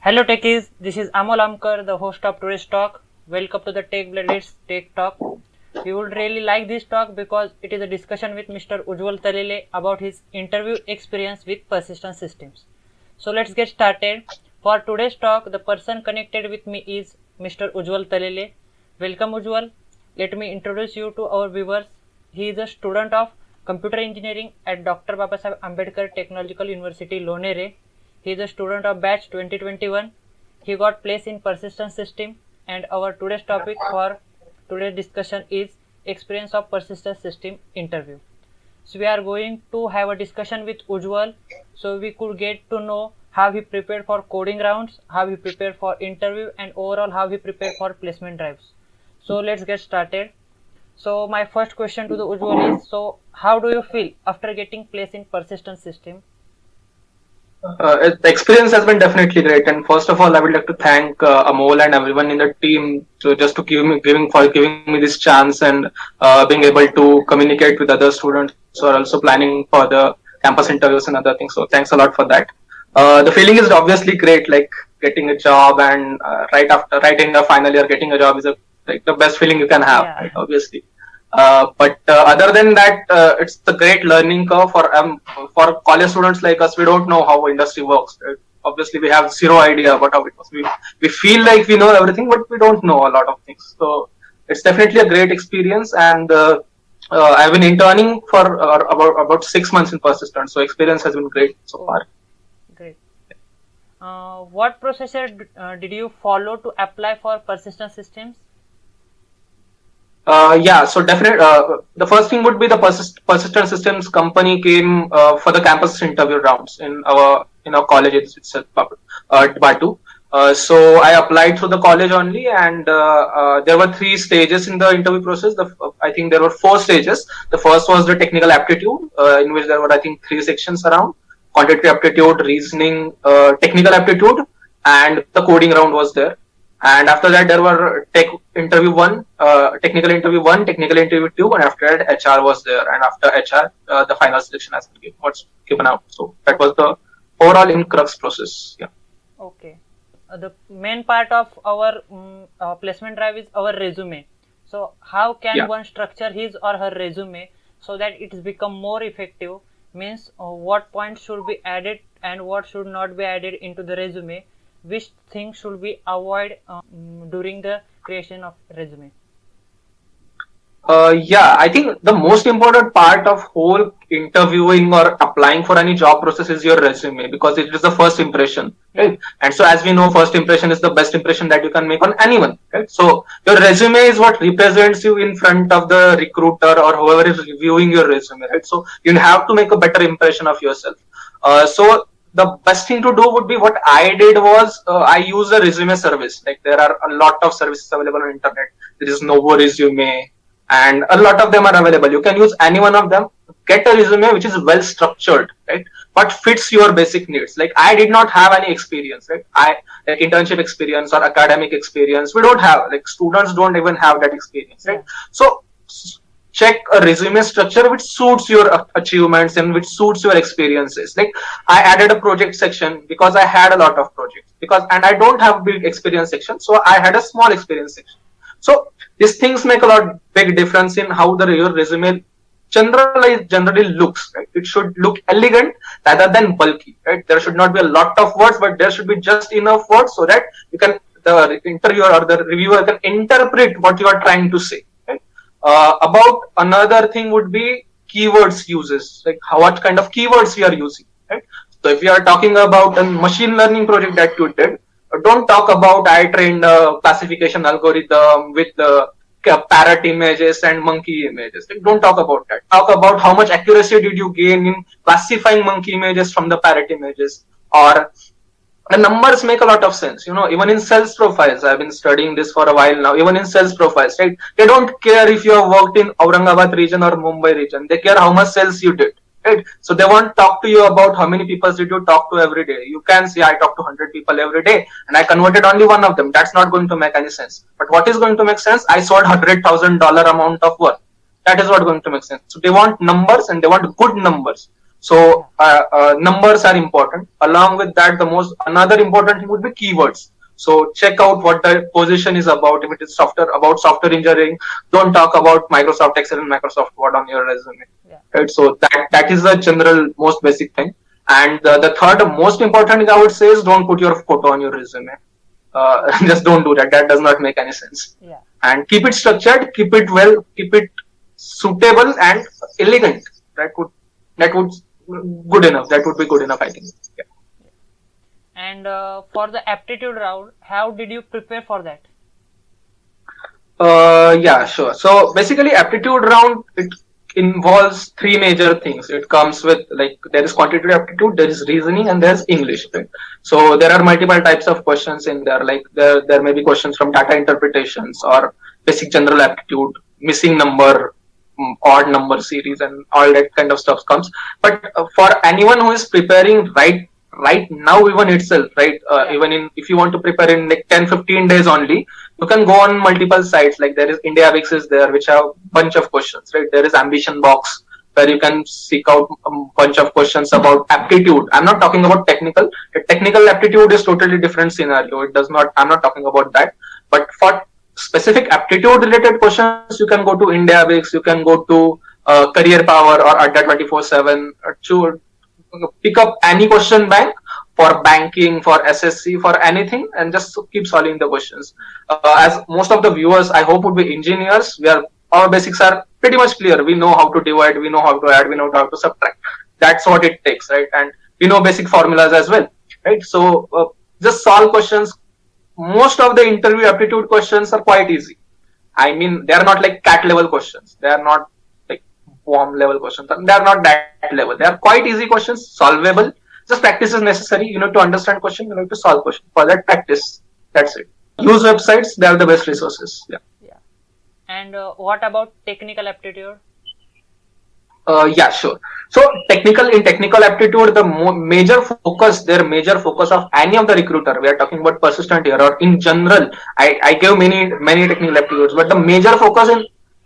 Hello techies, this is Amol Amkar, the host of today's talk. Welcome to the Tech Blades Tech Talk. You would really like this talk because it is a discussion with Mr. Ujjwal Talele about his interview experience with Persistent Systems. So let's get started. For today's talk, the person connected with me is Mr. Ujjwal Talele. Welcome Ujjwal. Let me introduce you to our viewers. He is a student of Computer Engineering at Dr. Babasaheb Ambedkar Technological University, Lonere. He is a student of batch 2021. He got placed in Persistent System, and our today's topic for today's discussion is experience of Persistent System interview. So we are going to have a discussion with Ujjwal, so we could get to know how he prepared for coding rounds, how he prepared for interview, and overall how he prepared for placement drives. So let's get started. So my first question to the Ujjwal is, so how do you feel after getting placed in Persistent System? The experience has been definitely great, and first of all, I would like to thank Amol and everyone in the team to giving me this chance and being able to communicate with other students who are also planning for the campus interviews and other things. So thanks a lot for that. The feeling is obviously great, like getting a job and right in the final year, getting a job is like the best feeling you can have, Yeah. right, obviously. But other than that, it's a great learning curve for college students like us. We don't know how industry works. Right? Obviously, we have zero idea about how it works. We feel like we know everything, but we don't know a lot of things. So it's definitely a great experience, and I've been interning for about 6 months in Persistent. So experience has been great so far. Great. What procedure did you follow to apply for Persistent Systems? So definitely, the first thing would be the Persistent Systems company came for the campus interview rounds in our college itself, Batu. So I applied through the college only, and there were 3 stages in the interview process. I think there were 4 stages. The first was the technical aptitude, in which there were, I think, 3 sections around: quantitative aptitude, reasoning, technical aptitude, and the coding round was there. And after that, there were technical interview 1, technical interview 2, and after that, HR was there. And after HR, the final selection has been given out. So that was the overall in crux process. Yeah. Okay. The main part of our placement drive is our resume. So how can one structure his or her resume so that it's become more effective? Means what points should be added and what should not be added into the resume? Which things should we avoid during the creation of resume? I think the most important part of whole interviewing or applying for any job process is your resume, because it is the first impression, right? And so as we know, first impression is the best impression that you can make on anyone, right? So your resume is what represents you in front of the recruiter or whoever is reviewing your resume, right? So you have to make a better impression of yourself. So the best thing to do would be, what I did was I used a resume service. Like, there are a lot of services available on internet. There is Novo Resume, and a lot of them are available. You can use any one of them. Get a resume which is well structured, right? But fits your basic needs. Like, I did not have any experience, right? Like internship experience or academic experience. We don't have, like, students don't even have that experience, right? So check a resume structure which suits your achievements and which suits your experiences. Like, I added a project section because I had a lot of projects, and I don't have a big experience section, so I had a small experience section. So these things make a big difference in how your resume generally looks, right? It should look elegant rather than bulky, right? There should not be a lot of words, but there should be just enough words so that the interviewer or the reviewer can interpret what you are trying to say. About another thing would be keywords uses, like what kind of keywords we are using, right? So if we are talking about a machine learning project that you did, don't talk about I trained a classification algorithm with the parrot images and monkey images. Like, don't talk about that. Talk about how much accuracy did you gain in classifying monkey images from the parrot images, or the numbers make a lot of sense. Even in sales profiles, I've been studying this for a while now. Even in sales profiles, right? They don't care if you have worked in Aurangabad region or Mumbai region. They care how much sales you did, right? So they won't talk to you about how many people did you talk to every day. You can say, I talk to 100 people every day and I converted only one of them. That's not going to make any sense. But what is going to make sense? I sold $100,000 amount of work. That is what going to make sense. So they want numbers and they want good numbers. So numbers are important. Along with that, another important thing would be keywords. So check out what the position is about. If it is software engineering, don't talk about Microsoft Excel and Microsoft Word on your resume. Yeah. Right. So that is the general most basic thing. And the third most important thing I would say is don't put your photo on your resume. Just don't do that. That does not make any sense. Yeah. And keep it structured, keep it keep it suitable and elegant. That would good enough. That would be good enough, I think. Yeah. And for the aptitude round, how did you prepare for that? Yeah, sure. So basically, aptitude round, it involves three major things. It comes with, like, there is quantitative aptitude, there is reasoning, and there's English. Right? So there are multiple types of questions in there. Like there may be questions from data interpretations or basic general aptitude, missing number, odd number series, and all that kind of stuff comes. But for anyone who is preparing right now, even itself, right, even if you want to prepare in like 10-15 days only, you can go on multiple sites. Like there is IndiaWix is there, which have bunch of questions, right? There is Ambition Box, where you can seek out a bunch of questions about aptitude. I'm not talking about technical. Technical aptitude is totally different scenario. I'm not talking about that. But for specific aptitude related questions, you can go to IndiaWix, you can go to Career Power or Adda 24/7 to pick up any question bank for banking, for SSC, for anything, and just keep solving the questions. As most of the viewers, I hope, would be engineers, our basics are pretty much clear. We know how to divide, we know how to add, we know how to subtract. That's what it takes, right? And we know basic formulas as well, right? So just solve questions. Most of the interview aptitude questions are quite easy. I mean, they are not like CAT level questions. They are not like WOM level questions. They are not that level. They are quite easy questions, solvable. Just practice is necessary. You need to understand question. You need to solve question. For that, practice. That's it. Use websites. They are the best resources. Yeah. Yeah. And what about technical aptitude? Yeah, sure. So in technical aptitude, the major focus of any of the recruiter, we are talking about Persistent here, or in general, I gave many technical aptitudes, but the major focus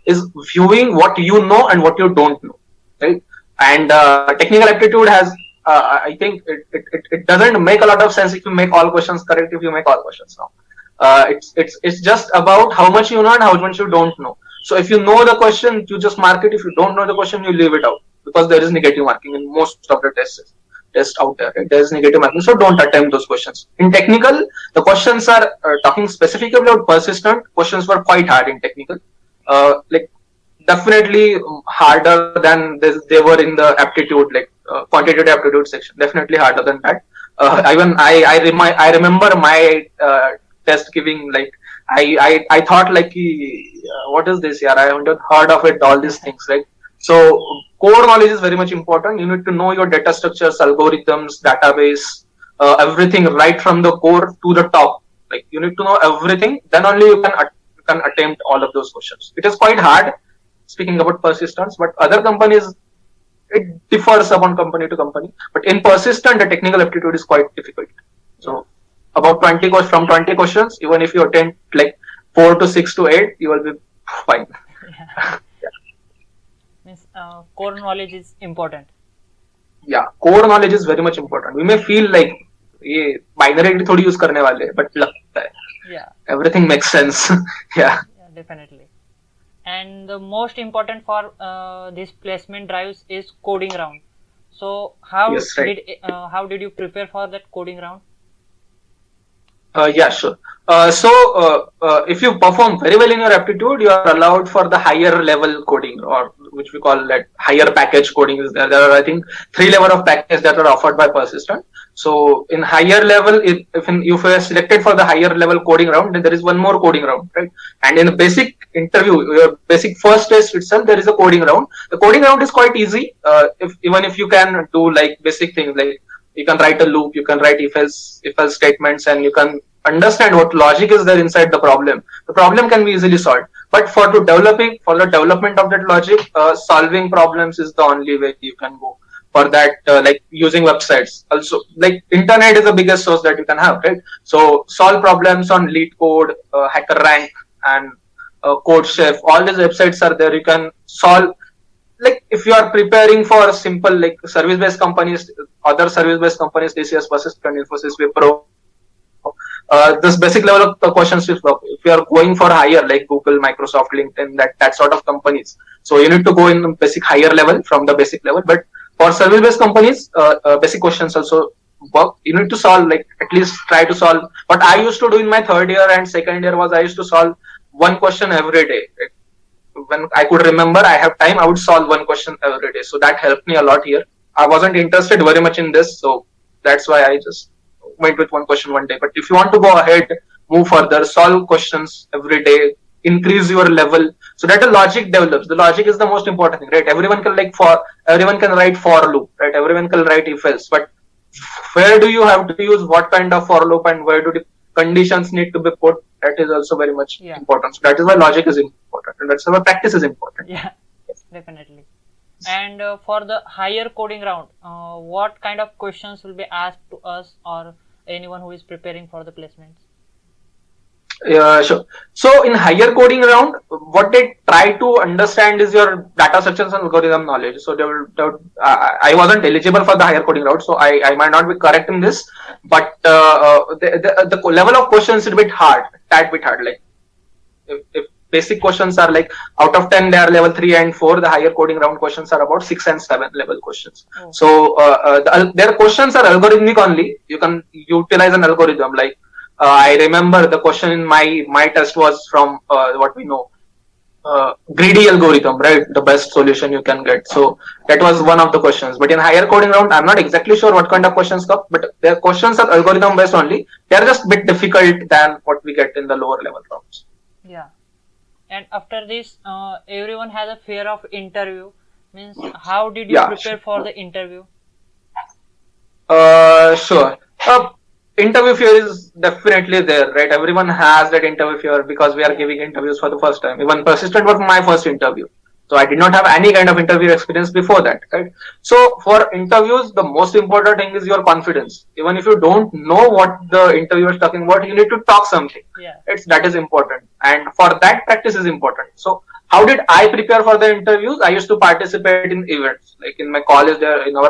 is viewing what you know and what you don't know, right? And technical aptitude has, I think it doesn't make a lot of sense if you make all questions correct, if you make all questions wrong. It's just about how much you know and how much you don't know. So if you know the question, you just mark it. If you don't know the question, you leave it out, because there is negative marking in most of the tests out there. Right? There is negative marking, so don't attempt those questions. In technical, the questions are talking specifically about Persistent. Questions were quite hard in technical, like definitely harder than they were in the aptitude, like quantitative aptitude section. Definitely harder than that. Even I remember my test giving, like I thought like what is this? Yeah, I haven't heard of it. All these things, right? So core knowledge is very much important. You need to know your data structures, algorithms, database, everything right from the core to the top. Like you need to know everything. Then only you can attempt all of those questions. It is quite hard. Speaking about Persistence, but other companies, it differs upon company to company. But in Persistent, the technical aptitude is quite difficult. So about 20 questions, even if you attempt like 4 to 6 to 8, you will be fine. Yeah. Means core knowledge is important. Yeah, core knowledge is very much important. We may feel like ये binary थोड़ी use करने वाले, but लगता है. Yeah. Everything makes sense. Yeah. Yeah, definitely. And the most important for this placement drives is coding round. So how did you prepare for that coding round? Yeah, sure. If you perform very well in your aptitude, you are allowed for the higher level coding, or which we call that higher package coding. Is there are, I think, 3 level of package that are offered by Persistent. So in higher level, if you are selected for the higher level coding round, then there is one more coding round, right? And in the basic interview, your basic first test itself, there is a coding round. The coding round is quite easy. Even if you can do like basic things, like you can write a loop, you can write if else statements, and you can understand what logic is there inside the problem. The problem can be easily solved. But for the development of that logic, solving problems is the only way you can go. For that, like using websites. Also, like internet is the biggest source that you can have, right? So solve problems on LeetCode, HackerRank, and CodeChef, all these websites are there. You can solve, like if you are preparing for simple like service-based companies, other service-based companies, TCS, Persistent, Infosys, Wipro, this basic level of the questions will work. If you are going for higher like Google, Microsoft, LinkedIn, that sort of companies, so you need to go in basic higher level from the basic level. But for service-based companies, basic questions also work. You need to solve, like at least try to solve. What I used to do in my third year and second year was I used to solve one question every day. When I could remember, I have time, I would solve one question every day. So that helped me a lot here. I wasn't interested very much in this, so that's why I just went with one question one day. But if you want to go ahead, move further, solve questions every day, increase your level, so that the logic develops. The logic is the most important thing, right? Everyone can write for loop, right? Everyone can write if else, but where do you have to use what kind of for loop and where do the conditions need to be put? That is also very much important. So that is why logic is important, and that's why practice is important. Yeah, definitely. And for the higher coding round, what kind of questions will be asked to us or anyone who is preparing for the placements? Yeah, sure. So in higher coding round, what they try to understand is your data structures and algorithm knowledge. So I wasn't eligible for the higher coding round, so I might not be correct in this, but the level of questions is a bit hard, tad bit hard. Like if basic questions are like out of 10, they are level 3 and 4. The higher coding round questions are about 6 and 7 level questions. Oh. So their questions are algorithmic only. You can utilize an algorithm like. I remember the question in my test was from what we know, greedy algorithm, right? The best solution you can get. So that was one of the questions. But in higher coding round, I'm not exactly sure what kind of questions come, but their questions are algorithm based only. They are just a bit difficult than what we get in the lower level rounds. Yeah. And after this, everyone has a fear of interview. Means, how did you prepare for the interview? Sure. Interview fear is definitely there, right? Everyone has that interview fear because we are giving interviews for the first time. Even Persistent was my first interview. So I did not have any kind of interview experience before that, right? So for interviews, the most important thing is your confidence. Even if you don't know what the interviewer is talking about, you need to talk something. Yeah. That is important. And for that, practice is important. So how did I prepare for the interviews? I used to participate in events. Like in our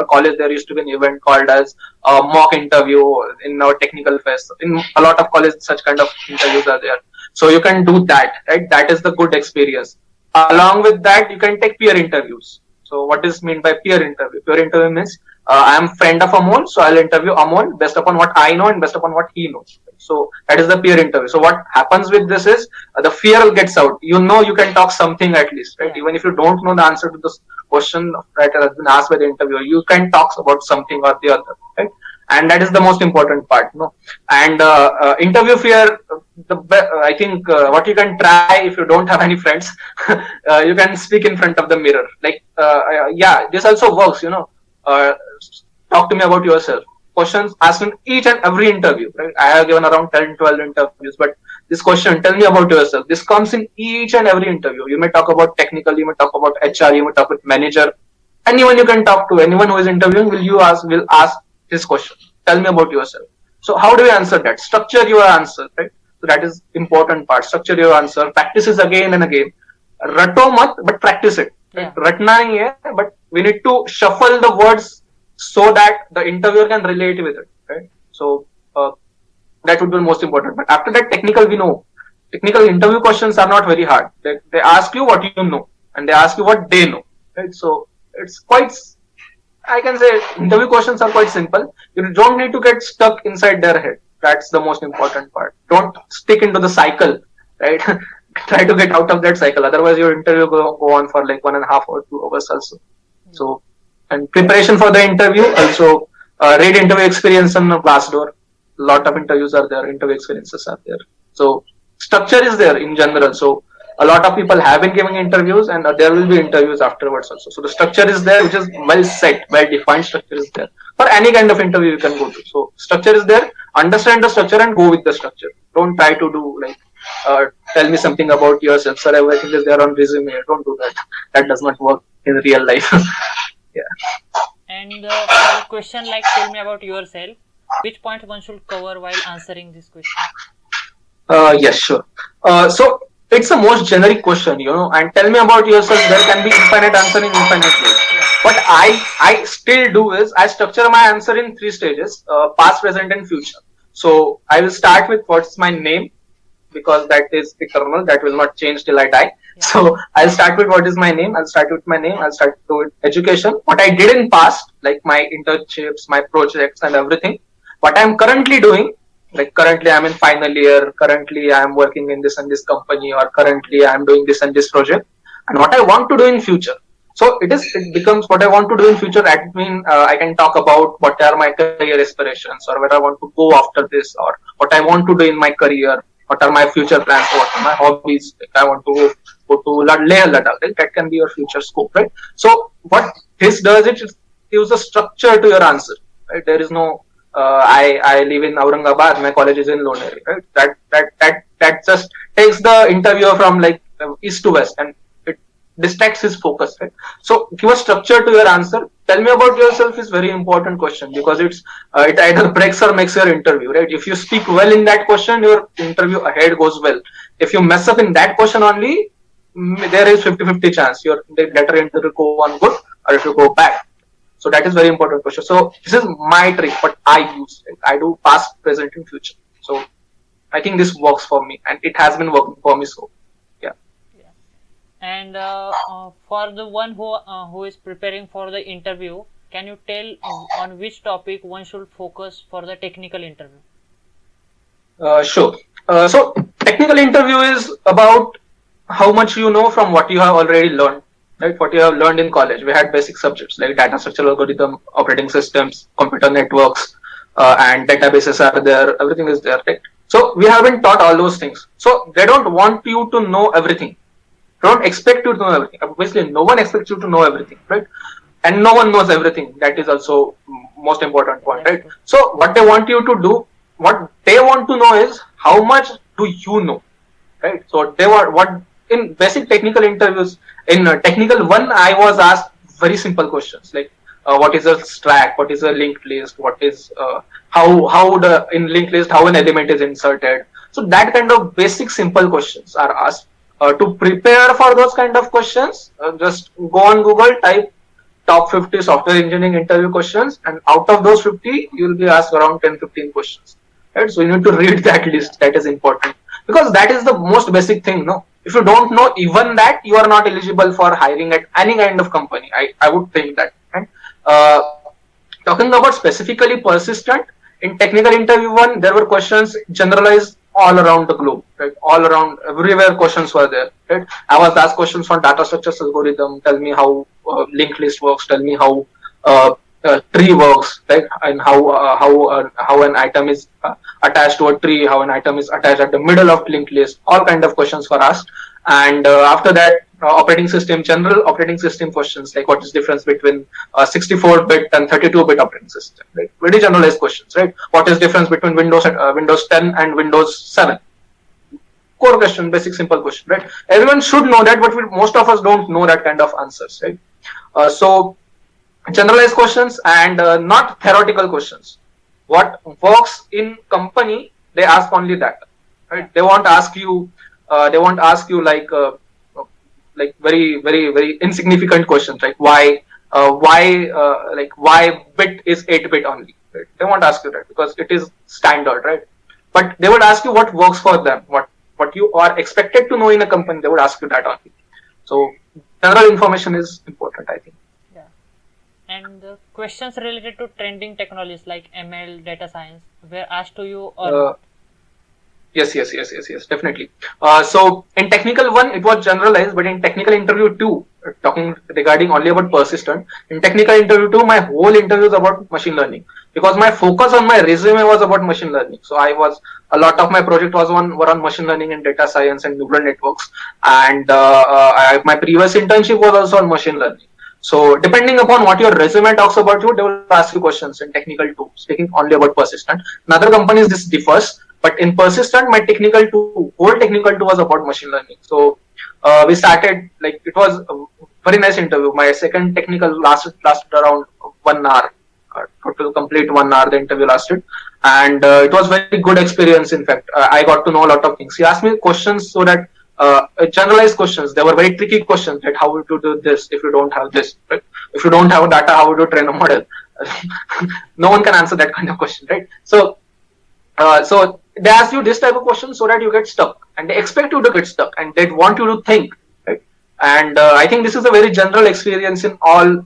college, there used to be an event called as a mock interview in our technical fest. In a lot of colleges, such kind of interviews are there. So you can do that, right? That is the good experience. Along with that, you can take peer interviews. So what is meant by peer interview? Peer interview means I am friend of Amol, so I'll interview Amol based upon what I know and based upon what he knows. So that is the peer interview. So what happens with this is the fear gets out. You know you can talk something at least, right? Even if you don't know the answer to this question that has been asked by the interviewer, you can talk about something or the other, right? And that is the most important part, no? And interview fear, I think what you can try if you don't have any friends, you can speak in front of the mirror. Like, this also works, talk to me about yourself. Questions asked in each and every interview, right? I have given around 10, 12 interviews, but this question, tell me about yourself. This comes in each and every interview. You may talk about technical, you may talk about HR, you may talk with manager. Anyone you can talk to, anyone who is interviewing, will ask this question. Tell me about yourself. So how do you answer that? Structure your answer, right? So that is important part. Structure your answer. Practice it again and again. Rato mat, but practice it. Yeah. Ratna nahi hai, but we need to shuffle the words so that the interviewer can relate with it, right? So that would be the most important. But after that, technical, we know. Technical interview questions are not very hard. They ask you what you know and they ask you what they know, right? So it's quite, I can say interview questions are quite simple. You don't need to get stuck inside their head. That's the most important part. Don't stick into the cycle, right? Try to get out of that cycle. Otherwise, your interview go on for like 1.5 or 2 hours also. So, and preparation for the interview also, read interview experience on Glassdoor. A lot of interviews are there, interview experiences are there. So structure is there in general. So a lot of people have been giving interviews and there will be interviews afterwards also. So the structure is there, which is well set, well defined structure is there. For any kind of interview you can go to. So structure is there, understand the structure and go with the structure. Don't try to do like, tell me something about yourself, sir, everything is there on resume. Don't do that. That does not work in real life. Yeah. And for a question like tell me about yourself, which point one should cover while answering this question? Yes, sure. So it's the most generic question, and tell me about yourself. There can be infinite answer in infinite ways. What I still do is I structure my answer in three stages: past, present, and future. So I will start with what's my name, because that is eternal. That will not change till I die. Yeah. So I'll start with what is my name. I'll start with my name. I'll start with education. What I did in past, like my internships, my projects, and everything. What I'm currently doing, like currently I'm in final year. Currently I'm working in this and this company, or currently I'm doing this and this project. And what I want to do in future. So it becomes what I want to do in future. I mean, I can talk about what are my career aspirations, or where I want to go after this, or what I want to do in my career, what are my future plans, what are my hobbies. Like I want to go to Leh Ladakh. Right? That can be your future scope, right? So what this does, it gives a structure to your answer. Right? There is no I live in Aurangabad. My college is in Loneri. Right? That just takes the interviewer from like east to west, and it distracts his focus. Right? So give a structure to your answer. Tell me about yourself is very important question, because it either breaks or makes your interview. Right? If you speak well in that question, your interview ahead goes well. If you mess up in that question only, there is 50-50 chance your later interview go on good, or if you go bad. So that is very important question. So this is my trick, what I use. I do past, present, and future. So I think this works for me, and it has been working for me. So yeah. Yeah. And for the one who is preparing for the interview, can you tell on which topic one should focus for the technical interview? Sure. So technical interview is about how much you know from what you have already learned, right? What you have learned in college. We had basic subjects like data structure algorithm, operating systems, computer networks, and databases are there. Everything is there, right? So we have been taught all those things. So they don't want you to know everything. They don't expect you to know everything. Obviously, no one expects you to know everything, right? And no one knows everything. That is also most important point, right? So what they want you to do, what they want to know is how much do you know, right? So they want what in basic technical interviews. In technical one, I was asked very simple questions like what is a stack, what is a linked list, what is how the in linked list how an element is inserted. So that kind of basic simple questions are asked. To prepare for those kind of questions, just go on Google, type top 50 software engineering interview questions, and out of those 50 you will be asked around 10-15 questions, right? So you need to read that list. That is important, because that is the most basic thing. No, if you don't know even that, you are not eligible for hiring at any kind of company. I would think that, right? uh, Talking about specifically persistent, in technical interview one, there were questions generalized all around the globe, right? All around, everywhere questions were there, right? I was asked questions on data structures algorithm. Tell me how linked list works. Tell me how tree works, right? And how an item is attached to a tree, how an item is attached at the middle of linked list. All kind of questions were asked. And after that, operating system, general operating system questions like what is difference between 64-bit and 32-bit operating system, right? Very generalized questions, right? What is difference between Windows 10 and Windows 7? Core question, basic simple question, right? Everyone should know that, but most of us don't know that kind of answers, right? So generalized questions and not theoretical questions. What works in company, they ask only that, right? They won't ask you like very insignificant questions, like why bit is 8-bit only, right? They won't ask you that because it is standard, right? But they would ask you what works for them, what you are expected to know in a company. They would ask you that only. So general information is important, I think. Yeah. And questions related to trending technologies like ML, data science were asked to you or not? Yes, definitely. So in technical one, it was generalized, but in technical interview two, talking regarding only about persistent, in technical interview two, my whole interview was about machine learning, because my focus on my resume was about machine learning. So a lot of my project were on machine learning and data science and neural networks. And my previous internship was also on machine learning. So depending upon what your resume talks about you, they will ask you questions in technical two, speaking only about persistent. In other companies, this differs. But in persistent, my whole technical two was about machine learning. So we started, like, it was a very nice interview. My second technical lasted around 1 hour. Total complete 1 hour the interview lasted. And it was very good experience. In fact, I got to know a lot of things. He asked me questions so that generalized questions. They were very tricky questions. That how would you do this if you don't have this? Right? If you don't have data, how would you train a model? No one can answer that kind of question, right? So they ask you this type of question so that you get stuck, and they expect you to get stuck, and they want you to think, right? And I think this is a very general experience in all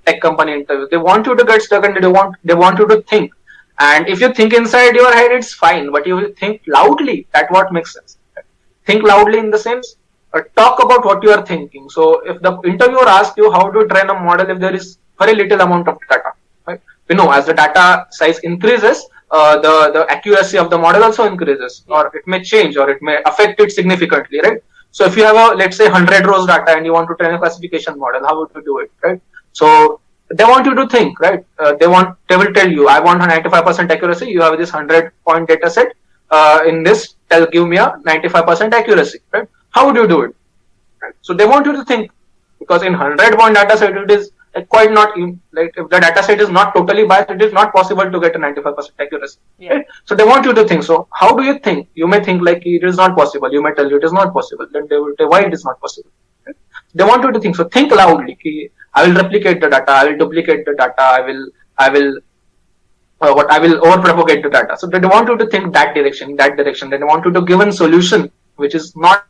tech company interviews. They want you to get stuck, and they want you to think. And if you think inside your head, it's fine, but you will think loudly. That's what makes sense. Think loudly in the sense, talk about what you are thinking. So if the interviewer asks you how to train a model if there is very little amount of data, right? We know as the data size increases, the accuracy of the model also increases, or it may change, or it may affect it significantly, right? So if you have a, let's say, 100 rows data and you want to train a classification model, how would you do it, right? So they want you to think, right? They will tell you, I want a 95% accuracy. You have this 100-point data set. In this, they'll give me a 95% accuracy, right? How would you do it? Right? So they want you to think, because in 100-point data set, it is quite not, like if the data set is not totally biased, it is not possible to get a 95% accuracy. Yeah. Right? So they want you to think. So how do you think? You may think like it is not possible. You may tell you it is not possible. Then they will tell why it is not possible. Right? They want you to think. So think loudly. I will replicate the data. I will duplicate the data. I will overpropagate the data. So they want you to think that direction. They want you to give a solution which is not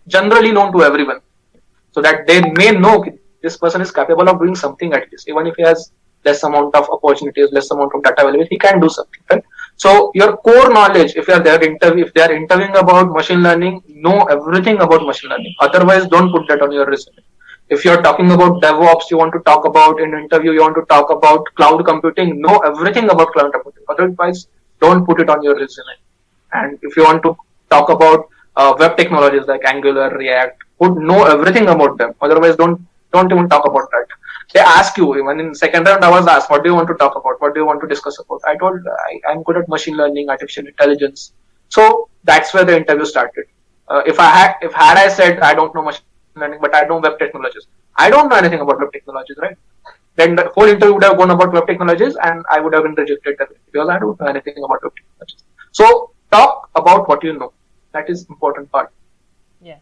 generally known to everyone, so that they may know this person is capable of doing something at least, even if he has less amount of opportunities, less amount of data available, he can do something, right? So your core knowledge, if they are interviewing about machine learning, know everything about machine learning. Otherwise, don't put that on your resume. If you're talking about DevOps, you want to talk about in an interview, you want to talk about cloud computing, know everything about cloud computing. Otherwise, don't put it on your resume. And if you want to talk about web technologies like Angular, React, know everything about them. Otherwise, don't even talk about that. They ask you, even in second round, I was asked, what do you want to talk about? What do you want to discuss about? I told I'm good at machine learning, artificial intelligence. So that's where the interview started. If I said I don't know machine learning, but I know web technologies, I don't know anything about web technologies, right? Then the whole interview would have gone about web technologies, and I would have been rejected because I don't know anything about web technologies. So talk about what you know. That is important part. Yeah.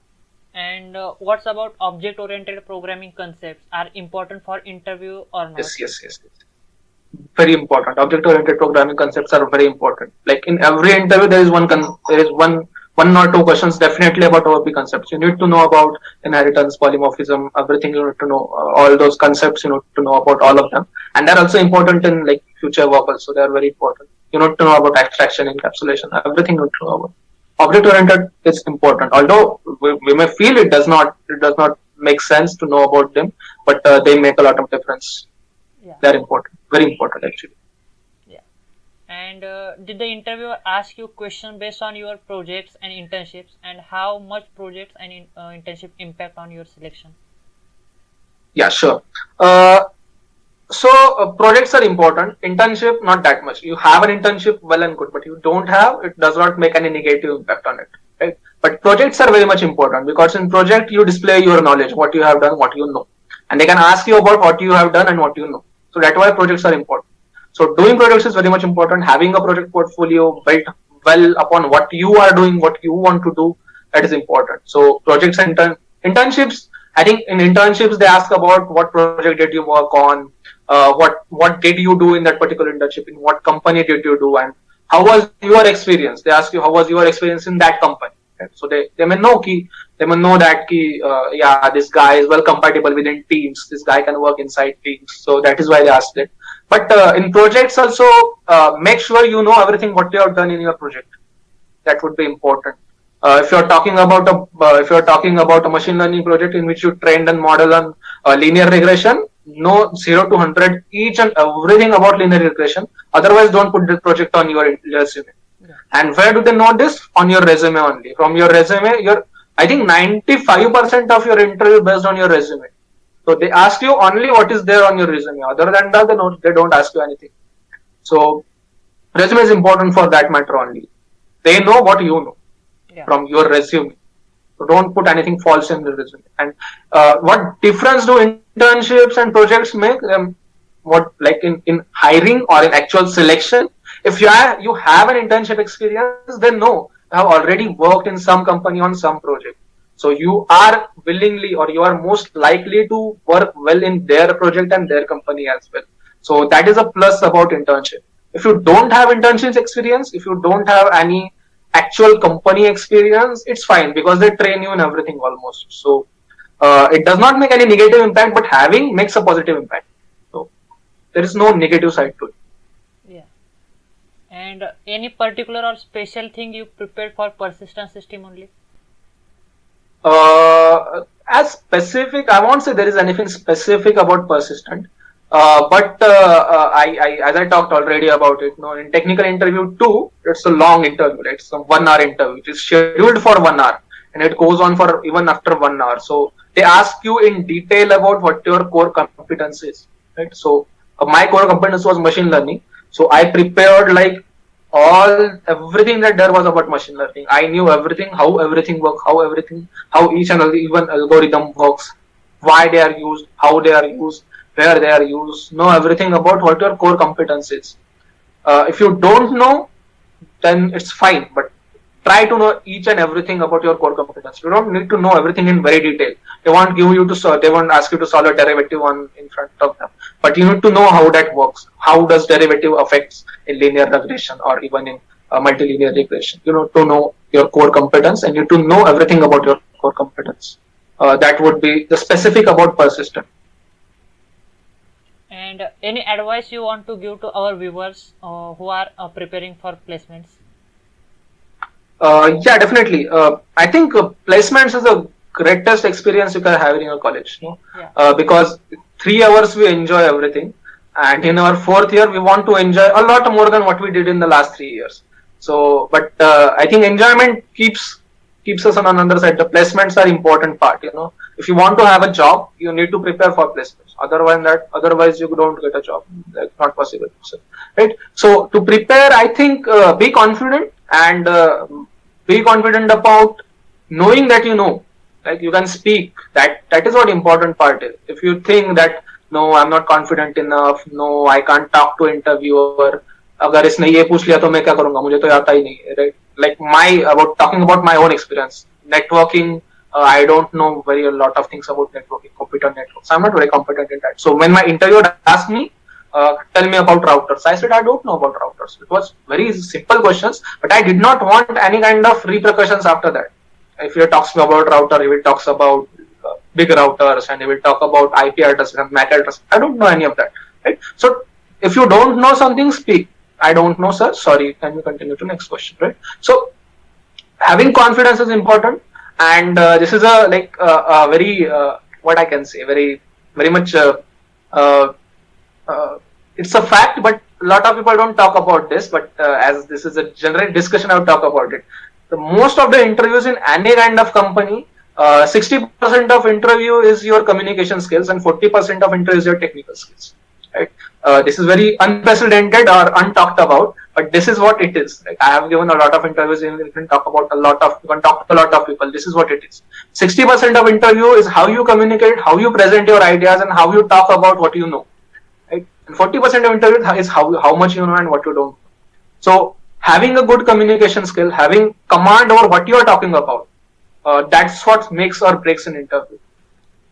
And what's about object-oriented programming concepts are important for interview or not? Yes. Very important. Object-oriented programming concepts are very important. Like in every interview, there is one or two questions definitely about OOP concepts. You need to know about inheritance, polymorphism, everything. You need to know all those concepts. You need to know about all of them, and they're also important in like future work. Also, they are very important. You need to know about abstraction, encapsulation, everything you need to know about. Object-oriented is important, although we may feel it does not make sense to know about them, but they make a lot of difference. Yeah. They're important, very important actually. Yeah. And did the interviewer ask you questions based on your projects and internships, and how much projects and internship impact on your selection? Yeah, sure. Projects are important. Internship, not that much. You have an internship, well and good, but you don't have, it does not make any negative impact on it, right? But projects are very much important, because in project you display your knowledge, what you have done, what you know, and they can ask you about what you have done and what you know. So that's why projects are important. So doing projects is very much important. Having a project portfolio built well upon what you are doing, what you want to do, that is important. So projects and internships, I think in internships they ask about what project did you work on, what did you do in that particular internship, in what company did you do, and how was your experience. They ask you how was your experience in that company. Right? So they may know that this guy is well compatible within teams. This guy can work inside teams. So that is why they asked it. But in projects also, make sure you know everything what you have done in your project. That would be important. If you're talking about a machine learning project in which you trained a model on linear regression, know 0 to 100 each and everything about linear regression. Otherwise, don't put the project on your resume. Yeah. And where do they know this? On your resume only. From your resume, I think 95% of your interview based on your resume. So they ask you only what is there on your resume. Other than that, they don't ask you anything. So resume is important for that matter only. They know what you know from your resume. So don't put anything false in the resume. And what difference do internships and projects make? What like in hiring or in actual selection? If you have an internship experience, then no, you have already worked in some company on some project. So you are willingly or you are most likely to work well in their project and their company as well. So that is a plus about internship. If you don't have internship experience, if you don't have any actual company experience, it's fine because they train you in everything almost. So it does not make any negative impact, but having makes a positive impact. So there is no negative side to it. Yeah. And any particular or special thing you prepared for persistence system only? As specific, I won't say there is anything specific about persistent. As I talked already about it, in technical interview too, it's a long interview. Right? It's a 1 hour interview. It is scheduled for 1 hour, and it goes on for even after 1 hour. So they ask you in detail about what your core competence is. Right? So my core competence was machine learning. So I prepared like everything that there was about machine learning. I knew everything, how everything works, how each and even algorithm works, why they are used, how they are used, where they are used, know everything about what your core competence is. If you don't know, then it's fine, but try to know each and everything about your core competence. You don't need to know everything in very detail. They won't ask you to solve a derivative on in front of them, but you need to know how that works. How does derivative affects in linear regression or even in multilinear regression? You know, to know your core competence and you to know everything about your core competence. That would be the specific about persistent. And any advice you want to give to our viewers who are preparing for placements? Yeah, definitely. I think placements is the greatest experience you can have in your college. Yeah. Because 3 hours we enjoy everything, and in our fourth year we want to enjoy a lot more than what we did in the last 3 years. So, but I think enjoyment keeps us on another side. The placements are important part. If you want to have a job, you need to prepare for placements. Otherwise you don't get a job. That's not possible. So, right. So to prepare, I think be confident and be confident about knowing that you know. Like you can speak. That is what important part is. If you think that no, I'm not confident enough. No, I can't talk to interviewer. अगर इसने ये पूछ लिया तो मैं क्या करूंगा मुझे तो आता ही नहीं है right like talking about my own experience networking I don't know very a lot of things about networking computer networks I'm not very competent in that so when my interviewer asked me tell me about routers I said I don't know about routers it was very simple questions but I did not want any kind of repercussions after that if he talks about router he will talks about big routers and he will talk about IP address and MAC address I don't know any of that right so if you don't know something speak I don't know, sir. Sorry. Can you continue to next question, right? So, having confidence is important, and this is a very what I can say, very much. It's a fact, but a lot of people don't talk about this. But as this is a general discussion, I'll talk about it. The most of the interviews in any kind of company, 60% of interview is your communication skills, and 40% of interview is your technical skills. Right? This is very unprecedented or untalked about, but this is what it is. Like I have given a lot of interviews, you can talk to a lot of people. This is what it is. 60% of interview is how you communicate, how you present your ideas, and how you talk about what you know. Right? And 40% of interview is how much you know and what you don't. So having a good communication skill, having command over what you are talking about, that's what makes or breaks an interview.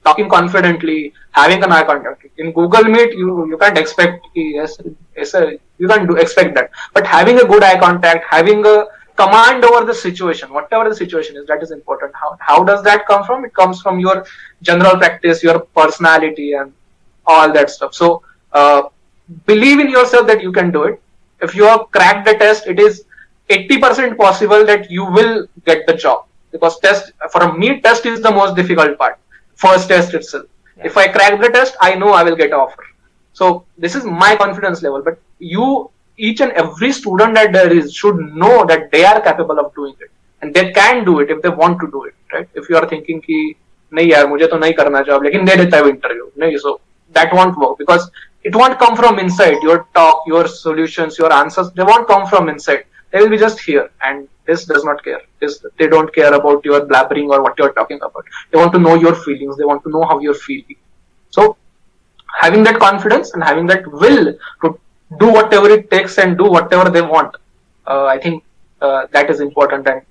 Talking confidently, having an eye contact. In Google Meet, you can't expect yes, sir, you can't expect that. But having a good eye contact, having a command over the situation, whatever the situation is, that is important. How does that come from? It comes from your general practice, your personality, and all that stuff. So believe in yourself that you can do it. If you have cracked the test, it is 80% possible that you will get the job because test is the most difficult part. First test itself. Yeah. If I crack the test, I know I will get an offer. So this is my confidence level. But each and every student that there is should know that they are capable of doing it. And they can do it if they want to do it. Right? If you are thinking कि नहीं यार मुझे तो नहीं करना job लेकिन दे देता है interview. नहीं, so that won't work because it won't come from inside. Your talk, your solutions, your answers, they won't come from inside. They will be just here and this does not care. They don't care about your blabbering or what you're talking about. They want to know your feelings. They want to know how you're feeling. So having that confidence and having that will to do whatever it takes and do whatever they want, I think that is important. And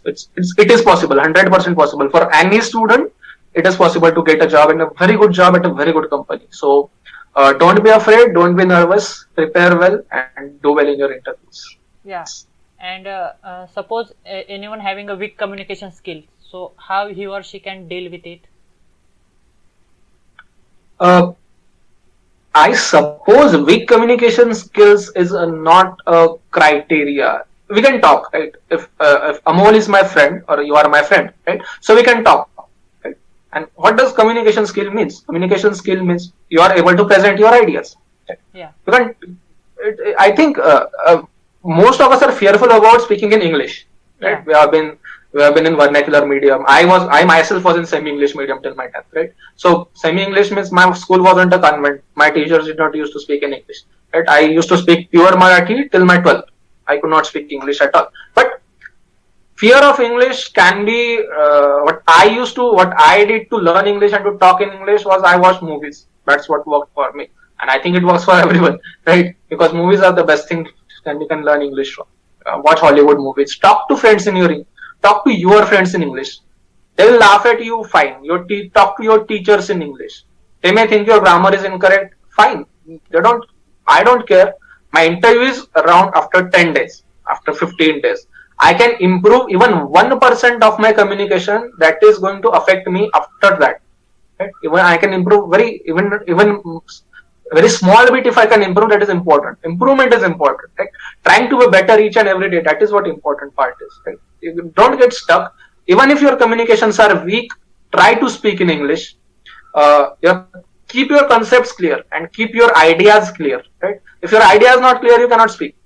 it is possible, 100% possible for any student. It is possible to get a job and a very good job at a very good company. So don't be afraid, don't be nervous, prepare well and do well in your interviews. Yeah. And suppose anyone having a weak communication skill, so how he or she can deal with it? Uh, I suppose weak communication skills is not a criteria. We can talk, right? If Amol is my friend or you are my friend, right? So we can talk, right? And what does communication skill means? Communication skill means you are able to present your ideas. Right? Yeah. You can. I think most of us are fearful about speaking in English, right? Yeah. We have been in vernacular medium. I myself was in semi-English medium till my 10th, right? So semi-English means my school wasn't a convent. My teachers did not used to speak in English, right? I used to speak pure Marathi till my 12th. I could not speak English at all. But fear of English can be what I did to learn English and to talk in English was I watched movies. That's what worked for me, and I think it works for everyone, right? Because movies are the best thing and you can learn English from. Watch Hollywood movies. Talk to your friends in English. They'll laugh at you, fine. Talk to your teachers in English. They may think your grammar is incorrect, fine. They don't. I don't care. My interview is around after 10 days, after 15 days. I can improve even 1% of my communication. That is going to affect me after that. Right? Even I can improve even very small bit. If I can improve, that is important. Improvement is important. Right? Trying to be better each and every day, that is what important part is. Right? You don't get stuck. Even if your communications are weak, try to speak in English. Keep your concepts clear and keep your ideas clear. Right? If your idea is not clear, you cannot speak.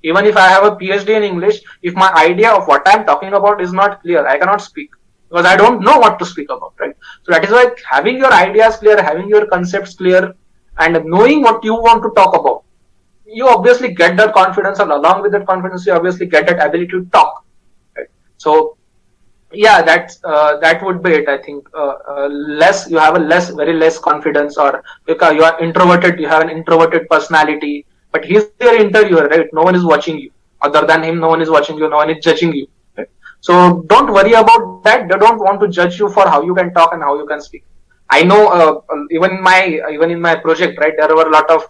Even if I have a PhD in English, if my idea of what I'm talking about is not clear, I cannot speak because I don't know what to speak about. Right? So that is why having your ideas clear, having your concepts clear, and knowing what you want to talk about, you obviously get that confidence, and along with that confidence, you obviously get that ability to talk. Right? So, yeah, that would be it. I think you have very less confidence, or because you are introverted, you have an introverted personality. But he's your interviewer, right? No one is watching you. Other than him, no one is watching you. No one is judging you. Right? So don't worry about that. They don't want to judge you for how you can talk and how you can speak. I know even in my project, right, there were a lot of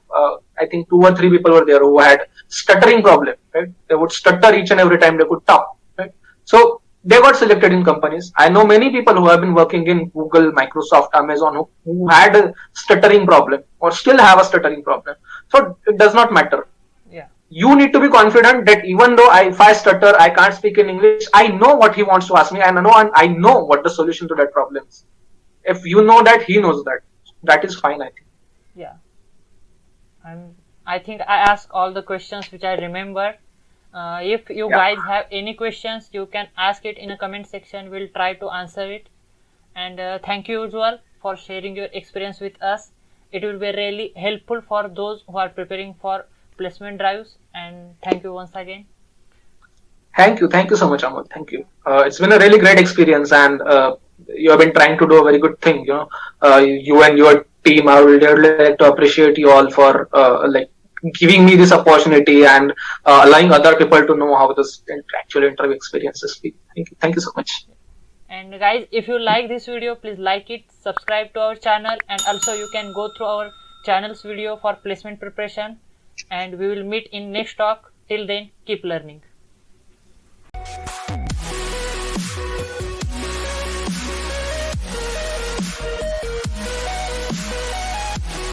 I think 2 or 3 people were there who had stuttering problem, right? They would stutter each and every time they could talk, right? So they got selected in companies. I know many people who have been working in Google, Microsoft, Amazon who had a stuttering problem or still have a stuttering problem. So it does not matter. Yeah. You need to be confident that even though if I stutter, I can't speak in English, I know what he wants to ask me, and I know what the solution to that problem is. If you know that, he knows that. That is fine, I think. Yeah. I think I asked all the questions which I remember. If you guys have any questions, you can ask it in a comment section. We'll try to answer it. And thank you, Ujwal, for sharing your experience with us. It will be really helpful for those who are preparing for placement drives. And thank you once again. Thank you so much, Amol. Thank you. It's been a really great experience, and you have been trying to do a very good thing. You and your team. I would really like to appreciate you all for giving me this opportunity and allowing other people to know how this actual interview experiences be. Thank you so much. And guys, if you like this video, please like it, subscribe to our channel, and also you can go through our channel's video for placement preparation. And we will meet in next talk. Till then, keep learning.